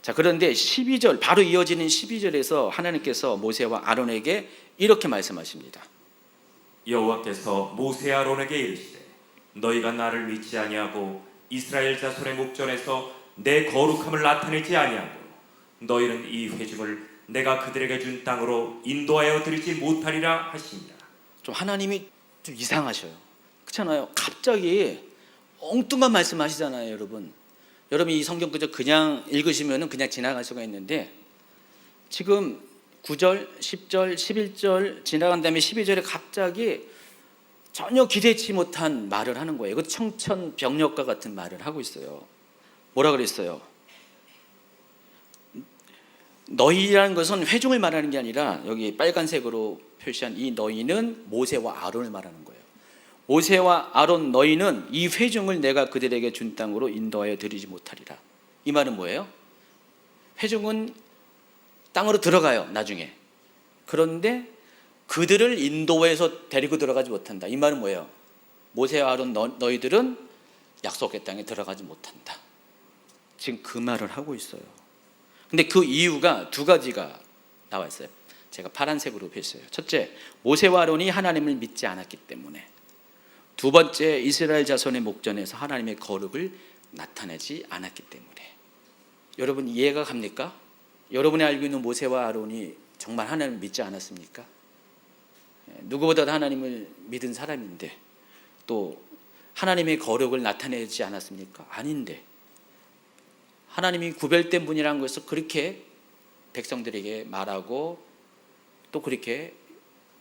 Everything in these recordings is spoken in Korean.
자, 그런데 12절 바로 이어지는 12절에서 하나님께서 모세와 아론에게 이렇게 말씀하십니다. 여호와께서 모세 아론에게 이르시되 너희가 나를 믿지 아니하고 이스라엘 자손의 목전에서 내 거룩함을 나타내지 아니하고 너희는 이 회중을 내가 그들에게 준 땅으로 인도하여 드리지 못하리라 하시니라. 좀 하나님이 좀 이상하셔요. 그렇잖아요. 갑자기 엉뚱한 말씀하시잖아요, 여러분. 여러분 이 성경 그냥 읽으시면은 그냥 지나갈 수가 있는데 지금 9절, 10절, 11절 지나간 다음에 12절에 갑자기 전혀 기대치 못한 말을 하는 거예요. 이거 청천벽력과 같은 말을 하고 있어요. 뭐라 그랬어요? 너희라는 것은 회중을 말하는 게 아니라 여기 빨간색으로 표시한 이 너희는 모세와 아론을 말하는 거예요. 모세와 아론 너희는 이 회중을 내가 그들에게 준 땅으로 인도하여 드리지 못하리라. 이 말은 뭐예요? 회중은 땅으로 들어가요, 나중에. 그런데 그들을 인도해서 데리고 들어가지 못한다. 이 말은 뭐예요? 모세와 아론 너희들은 약속의 땅에 들어가지 못한다. 지금 그 말을 하고 있어요. 근데 그 이유가 두 가지가 나와 있어요. 제가 파란색으로 표시했어요. 첫째, 모세와 아론이 하나님을 믿지 않았기 때문에. 두 번째, 이스라엘 자손의 목전에서 하나님의 거룩을 나타내지 않았기 때문에. 여러분 이해가 갑니까? 여러분이 알고 있는 모세와 아론이 정말 하나님을 믿지 않았습니까? 누구보다도 하나님을 믿은 사람인데 또 하나님의 거룩을 나타내지 않았습니까? 아닌데 하나님이 구별된 분이라는 것을 그렇게 백성들에게 말하고 또 그렇게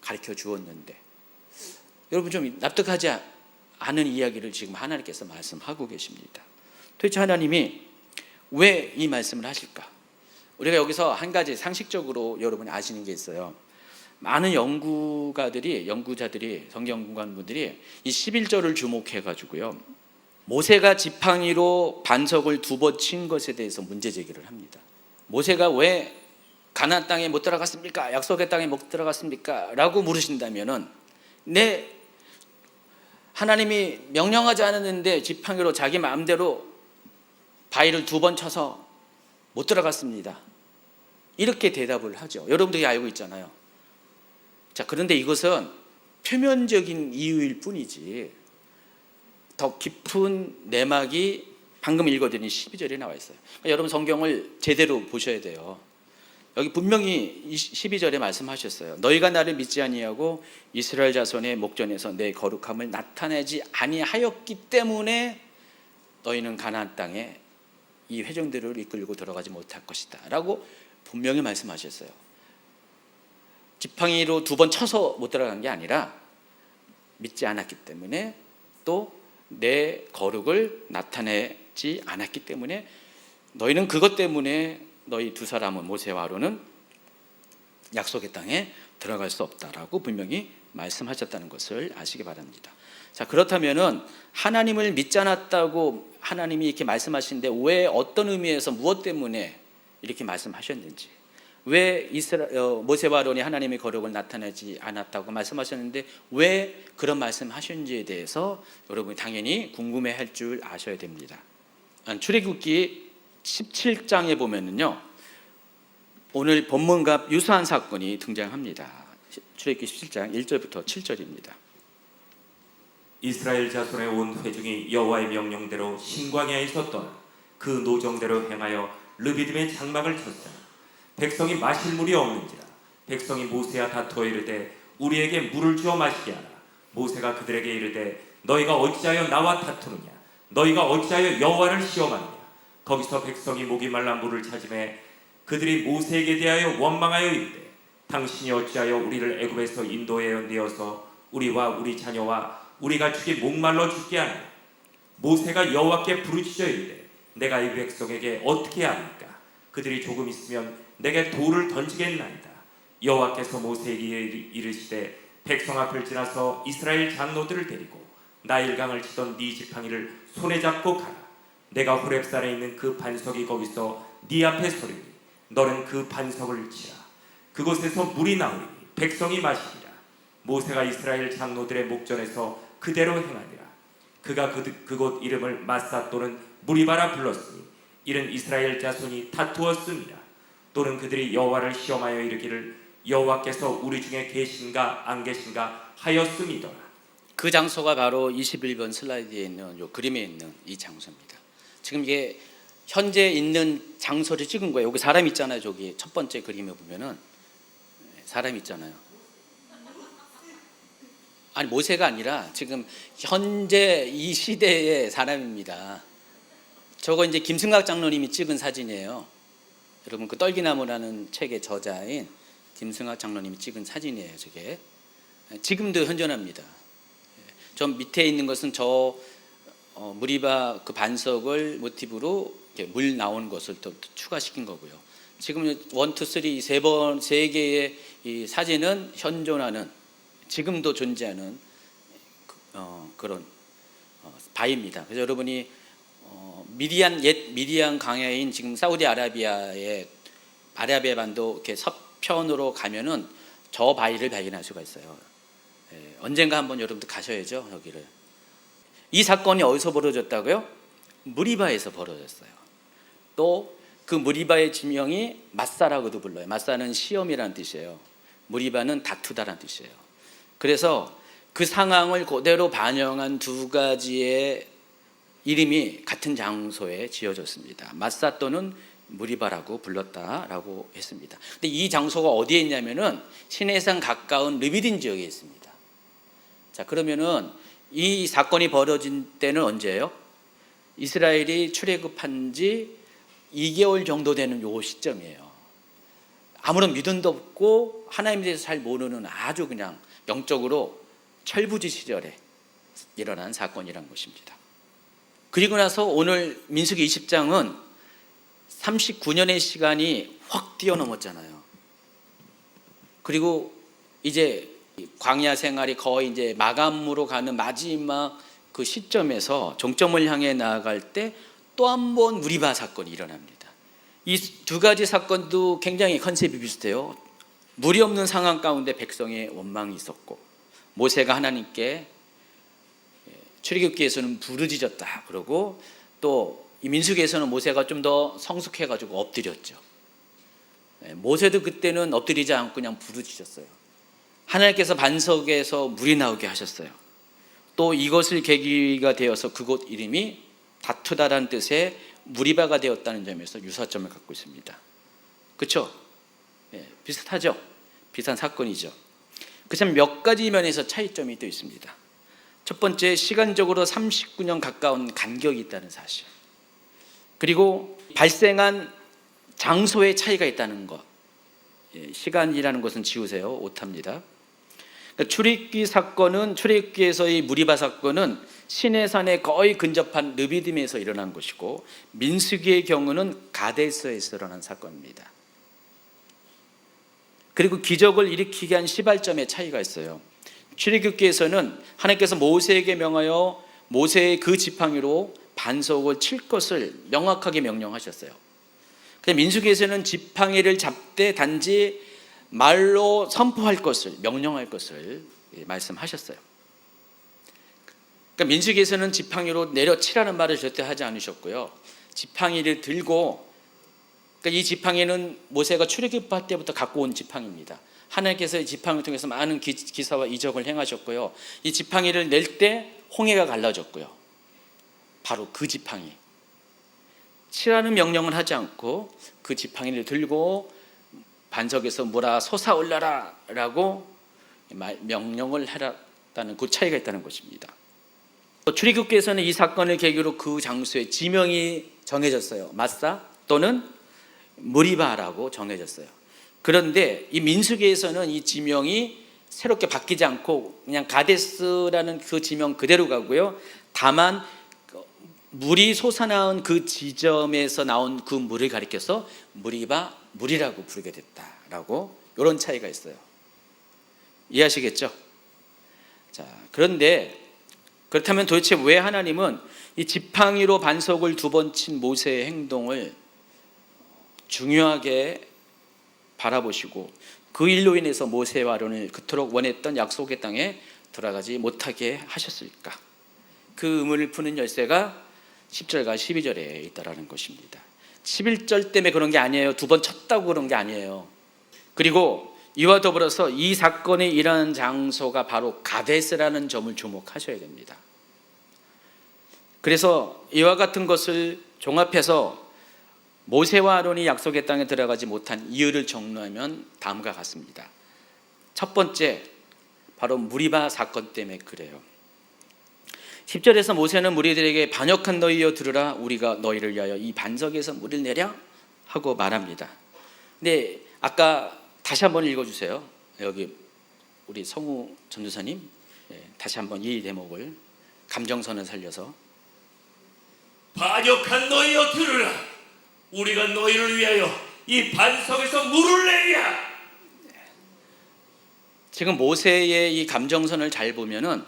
가르쳐 주었는데 여러분 좀 납득하지 않은 이야기를 지금 하나님께서 말씀하고 계십니다. 도대체 하나님이 왜 이 말씀을 하실까? 우리가 여기서 한 가지 상식적으로 여러분이 아시는 게 있어요. 많은 연구자들이 성경연구관분들이 이 11절을 주목해가지고요, 모세가 지팡이로 반석을 2번 친 것에 대해서 문제 제기를 합니다. 모세가 왜 가나안 땅에 못 들어갔습니까? 약속의 땅에 못 들어갔습니까? 라고 물으신다면은 하나님이 명령하지 않았는데 지팡이로 자기 마음대로 바위를 2번 쳐서 못 들어갔습니다. 이렇게 대답을 하죠. 여러분들이 알고 있잖아요. 자, 그런데 이것은 표면적인 이유일 뿐이지 더 깊은 내막이 방금 읽어드린 12절에 나와 있어요. 그러니까 여러분 성경을 제대로 보셔야 돼요. 여기 분명히 12절에 말씀하셨어요. 너희가 나를 믿지 아니하고 이스라엘 자손의 목전에서 내 거룩함을 나타내지 아니하였기 때문에 너희는 가나안 땅에 이 회중들을 이끌고 들어가지 못할 것이다 라고 분명히 말씀하셨어요. 지팡이로 2번 쳐서 못 들어간 게 아니라 믿지 않았기 때문에 또 내 거룩을 나타내지 않았기 때문에 너희는 그것 때문에 너희 두 사람은 모세와 아론은 약속의 땅에 들어갈 수 없다라고 분명히 말씀하셨다는 것을 아시기 바랍니다. 자, 그렇다면은 하나님을 믿지 않았다고 하나님이 이렇게 말씀하시는데 왜 어떤 의미에서 무엇 때문에 이렇게 말씀하셨는지, 왜 모세와 아론이 하나님의 거룩을 나타내지 않았다고 말씀하셨는데 왜 그런 말씀하셨는지에 대해서 여러분이 당연히 궁금해할 줄 아셔야 됩니다. 출애굽기 17장에 보면은요, 오늘 본문과 유사한 사건이 등장합니다. 출애굽기 17장 1절부터 7절입니다. 이스라엘 자손의 온 회중이 여호와의 명령대로 신광야에서 떠나 그 노정대로 행하여 르비딤의 장막을 쳤으나 백성이 마실 물이 없는지라 백성이 모세와 다투어 이르되 우리에게 물을 주어 마시게 하라. 모세가 그들에게 이르되 너희가 어찌하여 나와 다투느냐? 너희가 어찌하여 여호와를 시험하느냐? 거기서 백성이 목이 말라 물을 찾으매 그들이 모세에게 대하여 원망하여 이르되 당신이 어찌하여 우리를 애굽에서 인도하여 내어서 우리와 우리 자녀와 우리가 죽이 목말라 죽게 하느냐? 모세가 여호와께 부르짖어 이르되 내가 이 백성에게 어떻게 하리까? 그들이 조금 있으면 내게 돌을 던지겠나이다. 여호와께서 모세에게 이르시되 백성 앞을 지나서 이스라엘 장로들을 데리고 나일강을 치던 네 지팡이를 손에 잡고 가라. 내가 호렙산에 있는 그 반석이 거기서 네 앞에 서리니 너는 그 반석을 치라. 그곳에서 물이 나오리니 백성이 마시리라. 모세가 이스라엘 장로들의 목전에서 그대로 행하니라. 그가 그곳 이름을 마사 또는 무리바라 불렀으니 이는 이스라엘 자손이 다투었습니다. 또는 그들이 여호와를 시험하여 이르기를 여호와께서 우리 중에 계신가 안 계신가 하였음이더라. 그 장소가 바로 21번 슬라이드에 있는 요 그림에 있는 이 장소입니다. 지금 이게 현재 있는 장소를 찍은 거예요. 여기 사람 있잖아요. 저기 첫 번째 그림에 보면은 사람 있잖아요. 아니 모세가 아니라 지금 현재 이 시대의 사람입니다. 저거 이제 김승학 장로님이 찍은 사진이에요. 여러분 그 떨기나무라는 책의 저자인 김승학 장로님이 찍은 사진이에요. 저게 지금도 현존합니다. 저 밑에 있는 것은 저 무리바 그 반석을 모티브로 이렇게 물 나오는 것을 또 추가시킨 거고요. 지금 1, 2, 3, 세 개의 이 사진은 현존하는 지금도 존재하는 그런 바위입니다. 그래서 여러분이 옛 미디안 강야인 지금 사우디아라비아의 아라비아 반도 이렇게 서편으로 가면은 저 바위를 발견할 수가 있어요. 언젠가 한번 여러분들 가셔야죠, 여기를. 이 사건이 어디서 벌어졌다고요? 무리바에서 벌어졌어요. 또 그 무리바의 지명이 마사라고도 불러요. 마사는 시험이라는 뜻이에요. 무리바는 다투다라는 뜻이에요. 그래서 그 상황을 그대로 반영한 두 가지의 이름이 같은 장소에 지어졌습니다. 마사 또는 무리바라고 불렀다라고 했습니다. 근데 이 장소가 어디에 있냐면은 시내산 가까운 르비딘 지역에 있습니다. 자, 그러면은 이 사건이 벌어진 때는 언제예요? 이스라엘이 출애굽한 지 2개월 정도 되는 요 시점이에요. 아무런 믿음도 없고 하나님에 대해서 잘 모르는 아주 그냥 영적으로 철부지 시절에 일어난 사건이란 것입니다. 그리고 나서 오늘 민수기 20장은 39년의 시간이 확 뛰어넘었잖아요. 그리고 이제 광야 생활이 거의 이제 마감으로 가는 마지막 그 시점에서 종점을 향해 나아갈 때 또 한 번 무리바 사건이 일어납니다. 이 두 가지 사건도 굉장히 컨셉이 비슷해요. 물이 없는 상황 가운데 백성의 원망이 있었고 모세가 하나님께 출애굽기에서는 부르짖었다 그러고 또 이 민수기에서는 모세가 좀 더 성숙해가지고 엎드렸죠. 모세도 그때는 엎드리지 않고 그냥 부르짖었어요. 하나님께서 반석에서 물이 나오게 하셨어요. 또 이것을 계기가 되어서 그곳 이름이 다투다라는 뜻의 무리바가 되었다는 점에서 유사점을 갖고 있습니다. 그렇죠? 비슷하죠? 비슷한 사건이죠. 그렇지만 몇 가지 면에서 차이점이 또 있습니다. 첫 번째, 시간적으로 39년 가까운 간격이 있다는 사실. 그리고 발생한 장소의 차이가 있다는 것. 시간이라는 것은 지우세요. 오타입니다. 그러니까 출애굽기에서의 무리바 사건은 시내산에 거의 근접한 르비딤에서 일어난 것이고 민수기의 경우는 가데스에서 일어난 사건입니다. 그리고 기적을 일으키게 한 시발점의 차이가 있어요. 출애굽기에서는 하나님께서 모세에게 명하여 모세의 그 지팡이로 반석을 칠 것을 명확하게 명령하셨어요. 근데 민수기에서는 지팡이를 잡되 단지 말로 선포할 것을 명령할 것을 말씀하셨어요. 그러니까 민수기에서는 지팡이로 내려치라는 말을 절대 하지 않으셨고요. 지팡이를 들고 그러니까 이 지팡이는 모세가 출애굽할 때부터 갖고 온 지팡이입니다. 하나님께서 이 지팡이를 통해서 많은 기사와 이적을 행하셨고요. 이 지팡이를 낼 때 홍해가 갈라졌고요. 바로 그 지팡이. 치라는 명령을 하지 않고 그 지팡이를 들고 반석에서 물아 솟아올라라 라고 명령을 하라는 그 차이가 있다는 것입니다. 출애굽기에서는 이 사건을 계기로 그 장소에 지명이 정해졌어요. 마사 또는 무리바라고 정해졌어요. 그런데 이 민수기에서는 이 지명이 새롭게 바뀌지 않고 그냥 가데스라는 그 지명 그대로 가고요. 다만 물이 솟아나온 그 지점에서 나온 그 물을 가리켜서 무리바, 물이라고 부르게 됐다라고 이런 차이가 있어요. 이해하시겠죠? 자, 그런데 그렇다면 도대체 왜 하나님은 이 지팡이로 반석을 2번 친 모세의 행동을 중요하게 바라보시고 그 일로 인해서 모세와 아론을 그토록 원했던 약속의 땅에 들어가지 못하게 하셨을까? 그 의문을 푸는 열쇠가 10절과 12절에 있다라는 것입니다. 11절 때문에 그런 게 아니에요. 두 번 쳤다고 그런 게 아니에요. 그리고 이와 더불어서 이 사건이 일어난 장소가 바로 가데스라는 점을 주목하셔야 됩니다. 그래서 이와 같은 것을 종합해서 모세와 아론이 약속의 땅에 들어가지 못한 이유를 정리하면 다음과 같습니다. 첫 번째, 바로 무리바 사건 때문에 그래요. 10절에서 모세는 무리들에게 반역한 너희여 들으라, 우리가 너희를 위하여 이 반석에서 물을 내랴 하고 말합니다. 근데 아까 다시 한번 읽어주세요. 여기 우리 성우 전도사님, 다시 한번 이 대목을 감정선을 살려서. 반역한 너희여 들으라, 우리가 너희를 위하여 이 반석에서 물을 내랴. 지금 모세의 이 감정선을 잘 보면은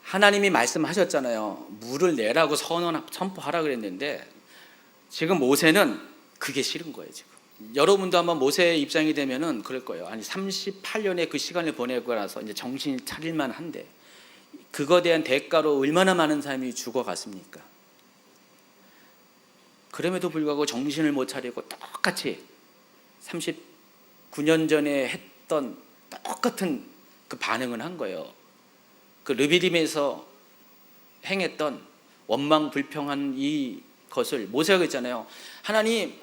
하나님이 말씀하셨잖아요. 물을 내라고 선포하라 그랬는데 지금 모세는 그게 싫은 거예요. 지금 여러분도 한번 모세의 입장이 되면은 그럴 거예요. 아니 38년의 그 시간을 보내고 나서 이제 정신이 차릴만 한데 그거에 대한 대가로 얼마나 많은 사람이 죽어갔습니까? 그럼에도 불구하고 정신을 못 차리고 똑같이 39년 전에 했던 똑같은 그 반응을 한 거예요. 그 르비딤에서 행했던 원망불평한 이 것을 모세가 했잖아요. 하나님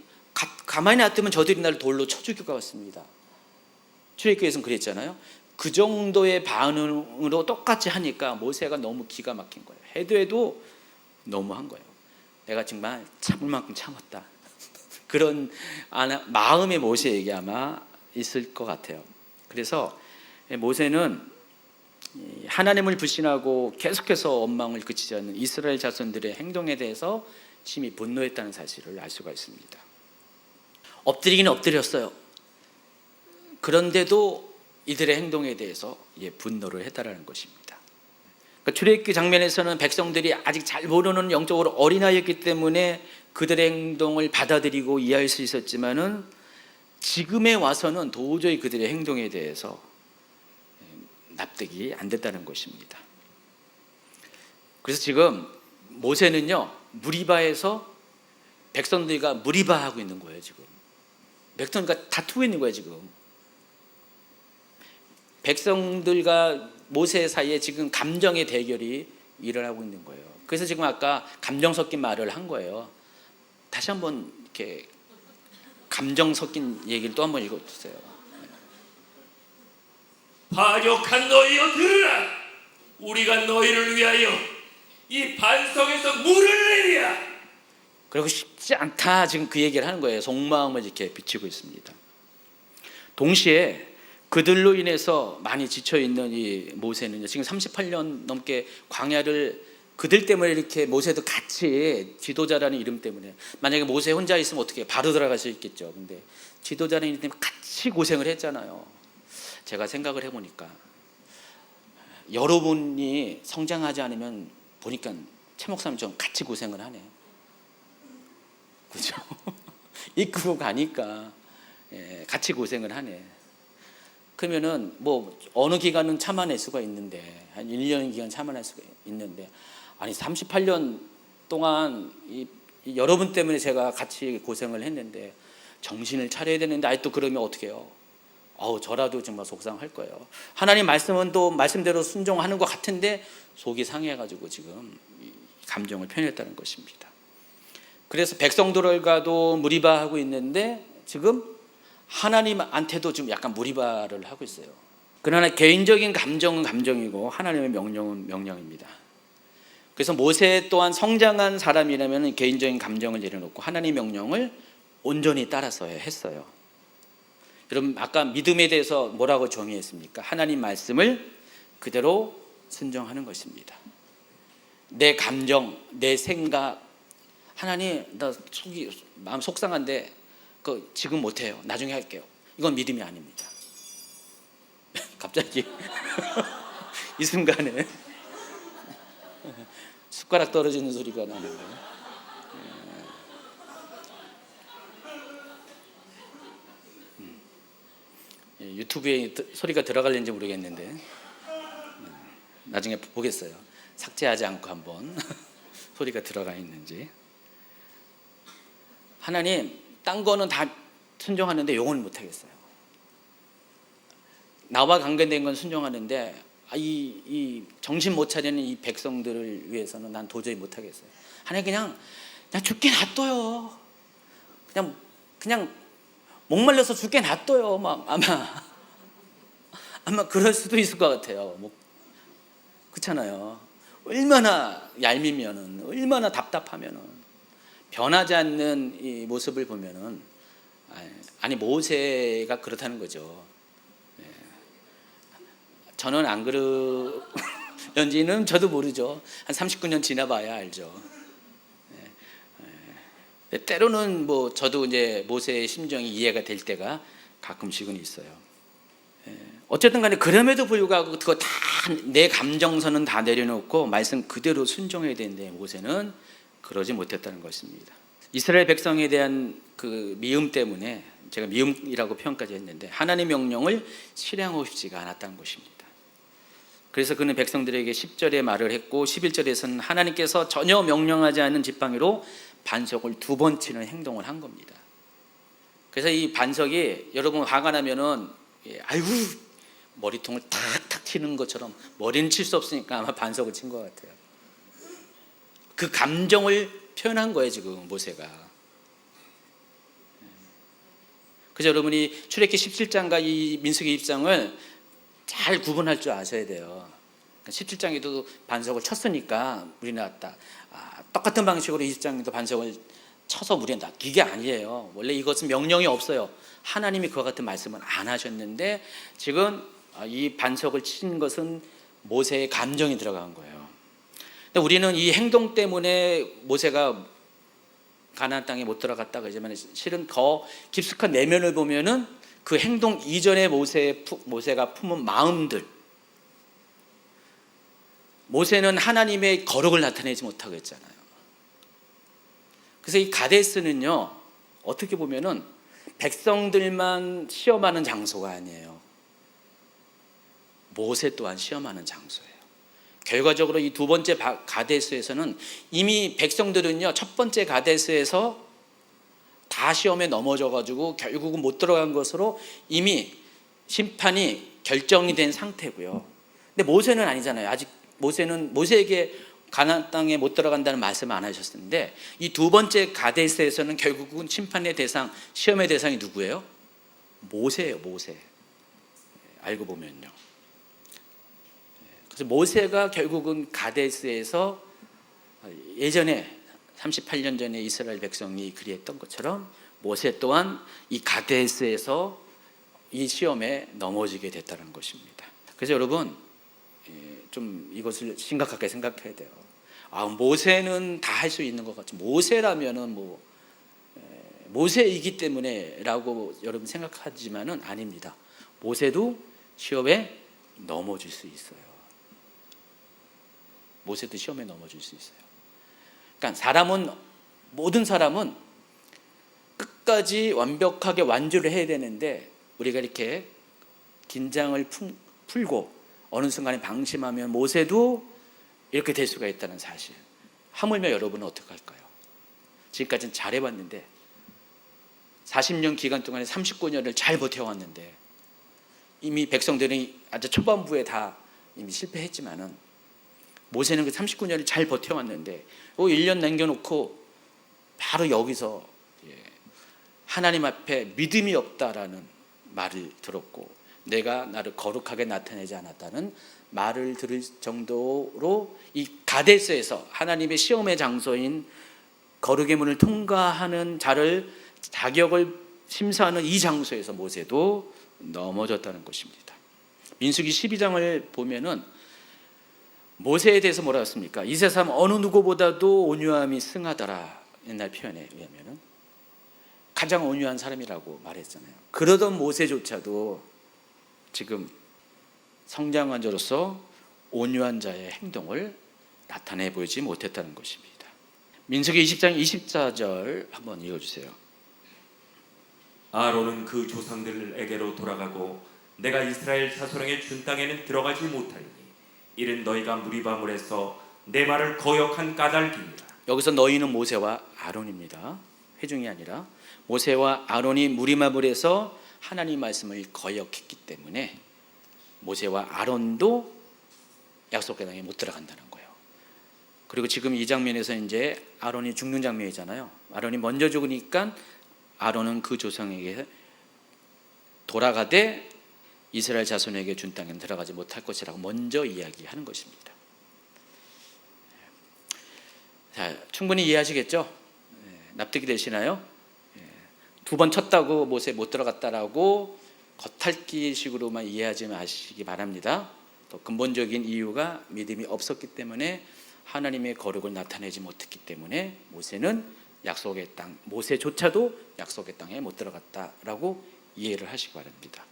가만히 놔두면 저들이 나를 돌로 쳐 죽일 것 같습니다. 출애굽기에서는 그랬잖아요. 그 정도의 반응으로 똑같이 하니까 모세가 너무 기가 막힌 거예요. 해도 너무한 거예요. 내가 정말 참을 만큼 참았다. 그런 마음의 모세에게 아마 있을 것 같아요. 그래서 모세는 하나님을 불신하고 계속해서 원망을 그치지 않는 이스라엘 자손들의 행동에 대해서 심히 분노했다는 사실을 알 수가 있습니다. 엎드리긴 엎드렸어요. 그런데도 이들의 행동에 대해서 분노를 했다라는 것입니다. 그러니까 출애굽기 장면에서는 백성들이 아직 잘 모르는 영적으로 어린아이였기 때문에 그들의 행동을 받아들이고 이해할 수 있었지만은 지금에 와서는 도저히 그들의 행동에 대해서 납득이 안 됐다는 것입니다. 그래서 지금 모세는요 무리바에서 백성들과 무리바하고 있는 거예요. 지금 백성들과 다투고 있는 거예요. 지금 백성들과 모세 사이에 지금 감정의 대결이 일어나고 있는 거예요. 그래서 지금 아까 감정 섞인 말을 한 거예요. 다시 한번 이렇게 감정 섞인 얘기를 또 한번 읽어주세요. 반역한 너희여 들으라, 우리가 너희를 위하여 이 반석에서 물을 내랴. 그리고 쉽지 않다 지금 그 얘기를 하는 거예요. 속마음을 이렇게 비치고 있습니다. 동시에 그들로 인해서 많이 지쳐있는 이 모세는요 지금 38년 넘게 광야를 그들 때문에 이렇게 모세도 같이 지도자라는 이름 때문에 만약에 모세 혼자 있으면 어떻게 바로 들어갈 수 있겠죠. 근데 지도자라는 이름 때문에 같이 고생을 했잖아요. 제가 생각을 해보니까 여러분이 성장하지 않으면 보니까 최 목사님 좀 같이 고생을 하네. 그죠? 이끌고 가니까 같이 고생을 하네. 그러면은 뭐 어느 기간은 참아낼 수가 있는데 한 1년 기간 참아낼 수가 있는데 아니 38년 동안 이 여러분 때문에 제가 같이 고생을 했는데 정신을 차려야 되는데 아직도 그러면 어떻게 해요? 저라도 정말 속상할 거예요. 하나님 말씀은 또 말씀대로 순종하는 것 같은데 속이 상해가지고 지금 감정을 표현했다는 것입니다. 그래서 백성들과도 무리바하고 있는데 지금 하나님한테도 좀 약간 무리바를 하고 있어요. 그러나 개인적인 감정은 감정이고 하나님의 명령은 명령입니다. 그래서 모세 또한 성장한 사람이라면 개인적인 감정을 내려놓고 하나님의 명령을 온전히 따라서 했어요. 여러분 아까 믿음에 대해서 뭐라고 정의했습니까? 하나님 말씀을 그대로 순종하는 것입니다. 내 감정, 내 생각, 하나님 나 마음 속상한데 지금 못해요. 나중에 할게요. 이건 믿음이 아닙니다. 갑자기 이 순간에 숟가락 떨어지는 소리가 나는 거예요. 유튜브에 소리가 들어갈는지 모르겠는데 나중에 보겠어요. 삭제하지 않고 한번 소리가 들어가 있는지. 하나님 딴 거는 다 순종하는데 요거는 못하겠어요. 나와 관계된 건 순종하는데 이 정신 못 차리는 이 백성들을 위해서는 난 도저히 못하겠어요. 하나님 그냥 죽게 놔둬요. 그냥 목말라서 죽게 놔둬요. 막 아마 그럴 수도 있을 것 같아요. 뭐 그렇잖아요. 얼마나 얄미면은, 얼마나 답답하면은, 변하지 않는 이 모습을 보면은, 아니 모세가 그렇다는 거죠. 예. 저는 안 그런지는 저도 모르죠. 한 39년 지나봐야 알죠. 때로는 뭐 저도 이제 모세의 심정이 이해가 될 때가 가끔씩은 있어요. 어쨌든 간에 그럼에도 불구하고 그거 다 내 감정선은 다 내려놓고 말씀 그대로 순종해야 되는데 모세는 그러지 못했다는 것입니다. 이스라엘 백성에 대한 그 미움 때문에 제가 미움이라고 표현까지 했는데 하나님의 명령을 실행하고 싶지가 않았다는 것입니다. 그래서 그는 백성들에게 10절에 말을 했고 11절에서는 하나님께서 전혀 명령하지 않은 지팡이로 반석을 2번 치는 행동을 한 겁니다. 그래서 이 반석이 여러분 화가 나면은 아이고 머리통을 탁탁 치는 것처럼 머리는 칠 수 없으니까 아마 반석을 친 것 같아요. 그 감정을 표현한 거예요 지금 모세가. 그래서 여러분이 출애굽기 17장과 이 민수기 20장을 잘 구분할 줄 아셔야 돼요. 17장에도 반석을 쳤으니까 물이 나왔다. 똑같은 방식으로 20장에도 반석을 쳐서 물이 났다. 이게 아니에요. 원래 이것은 명령이 없어요. 하나님이 그와 같은 말씀은 안 하셨는데 지금 이 반석을 친 것은 모세의 감정이 들어간 거예요. 근데 우리는 이 행동 때문에 모세가 가나안 땅에 못 들어갔다 그러지만 실은 더 깊숙한 내면을 보면은 그 행동 이전에 모세가 품은 마음들, 모세는 하나님의 거룩을 나타내지 못하고 있잖아요. 그래서 이 가데스는요 어떻게 보면은 백성들만 시험하는 장소가 아니에요. 모세 또한 시험하는 장소예요. 결과적으로 이 2번째 가데스에서는 이미 백성들은요 첫 번째 가데스에서 다 시험에 넘어져 가지고 결국은 못 들어간 것으로 이미 심판이 결정이 된 상태고요. 근데 모세는 아니잖아요. 아직 모세에게 가나안 땅에 못 들어간다는 말씀을 안 하셨는데 이 2번째 가데스에서는 결국은 심판의 대상, 시험의 대상이 누구예요? 모세예요. 모세. 알고 보면요. 그래서 모세가 결국은 가데스에서 예전에 38년 전에 이스라엘 백성이 그리했던 것처럼 모세 또한 이 가데스에서 이 시험에 넘어지게 됐다는 것입니다. 그래서 여러분 좀 이것을 심각하게 생각해야 돼요. 모세는 다 할 수 있는 것 같죠. 모세라면은 모세이기 때문에라고 여러분 생각하지만은 아닙니다. 모세도 시험에 넘어질 수 있어요. 모세도 시험에 넘어질 수 있어요. 그러니까 모든 사람은 끝까지 완벽하게 완주를 해야 되는데 우리가 이렇게 긴장을 풀고 어느 순간에 방심하면 모세도 이렇게 될 수가 있다는 사실. 하물며 여러분은 어떻게 할까요? 지금까지는 잘해봤는데 40년 기간 동안에 39년을 잘 버텨왔는데 이미 백성들이 아주 초반부에 다 이미 실패했지만은 모세는 그 39년을 잘 버텨왔는데 1년 남겨놓고 바로 여기서 하나님 앞에 믿음이 없다라는 말을 들었고 내가 나를 거룩하게 나타내지 않았다는 말을 들을 정도로 이 가데스에서 하나님의 시험의 장소인 거룩의 문을 통과하는 자격을 심사하는 이 장소에서 모세도 넘어졌다는 것입니다. 민수기 12장을 보면은 모세에 대해서 뭐라 했습니까? 이 세상 어느 누구보다도 온유함이 승하더라. 옛날 표현에 의하면은 가장 온유한 사람이라고 말했잖아요. 그러던 모세조차도 지금 성장한 자로서 온유한 자의 행동을 나타내 보이지 못했다는 것입니다. 민수기 20장 24절 한번 읽어주세요. 아론은 그 조상들에게로 돌아가고 내가 이스라엘 자손에게 준 땅에는 들어가지 못하리니 이는 너희가 무리바물에서 내 말을 거역한 까닭이니라. 여기서 너희는 모세와 아론입니다. 회중이 아니라 모세와 아론이 무리마블에서 하나님 말씀을 거역했기 때문에 모세와 아론도 약속의 땅에 못 들어간다는 거예요. 그리고 지금 이 장면에서 이제 아론이 죽는 장면이잖아요. 아론이 먼저 죽으니까 아론은 그 조상에게 돌아가되 이스라엘 자손에게 준 땅에는 들어가지 못할 것이라고 먼저 이야기하는 것입니다. 자, 충분히 이해하시겠죠? 납득이 되시나요? 두 번 쳤다고 모세 못 들어갔다라고 겉핥기식으로만 이해하지 마시기 바랍니다. 또 근본적인 이유가 믿음이 없었기 때문에 하나님의 거룩을 나타내지 못했기 때문에 모세는 약속의 땅, 모세조차도 약속의 땅에 못 들어갔다라고 이해를 하시기 바랍니다.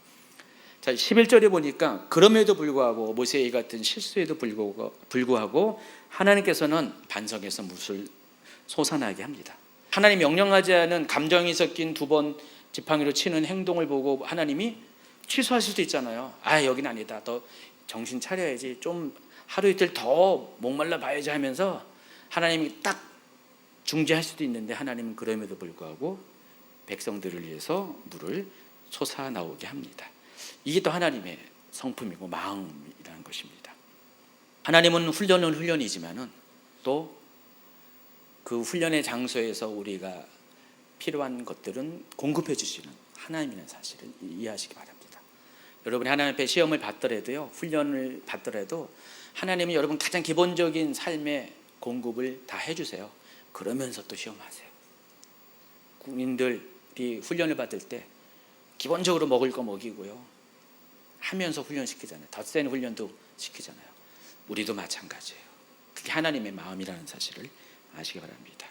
자, 11절에 보니까 그럼에도 불구하고 모세의 이 같은 실수에도 불구하고 하나님께서는 반석에서 물을 솟아나게 합니다. 하나님 명령하지 않은 감정이 섞인 두 번 지팡이로 치는 행동을 보고 하나님이 취소할 수도 있잖아요. 아, 여긴 아니다. 더 정신 차려야지. 좀 하루 이틀 더 목말라 봐야지 하면서 하나님이 딱 중지할 수도 있는데 하나님은 그럼에도 불구하고 백성들을 위해서 물을 솟아나오게 합니다. 이게 또 하나님의 성품이고 마음이라는 것입니다. 하나님은 훈련은 훈련이지만은 또 그 훈련의 장소에서 우리가 필요한 것들은 공급해 주시는 하나님이라는 사실을 이해하시기 바랍니다. 여러분이 하나님 앞에 시험을 받더라도요, 훈련을 받더라도 하나님은 여러분 가장 기본적인 삶의 공급을 다 해주세요. 그러면서 또 시험하세요. 군인들이 훈련을 받을 때 기본적으로 먹을 거 먹이고요, 하면서 훈련시키잖아요. 더 센 훈련도 시키잖아요. 우리도 마찬가지예요. 그게 하나님의 마음이라는 사실을 아시기 바랍니다.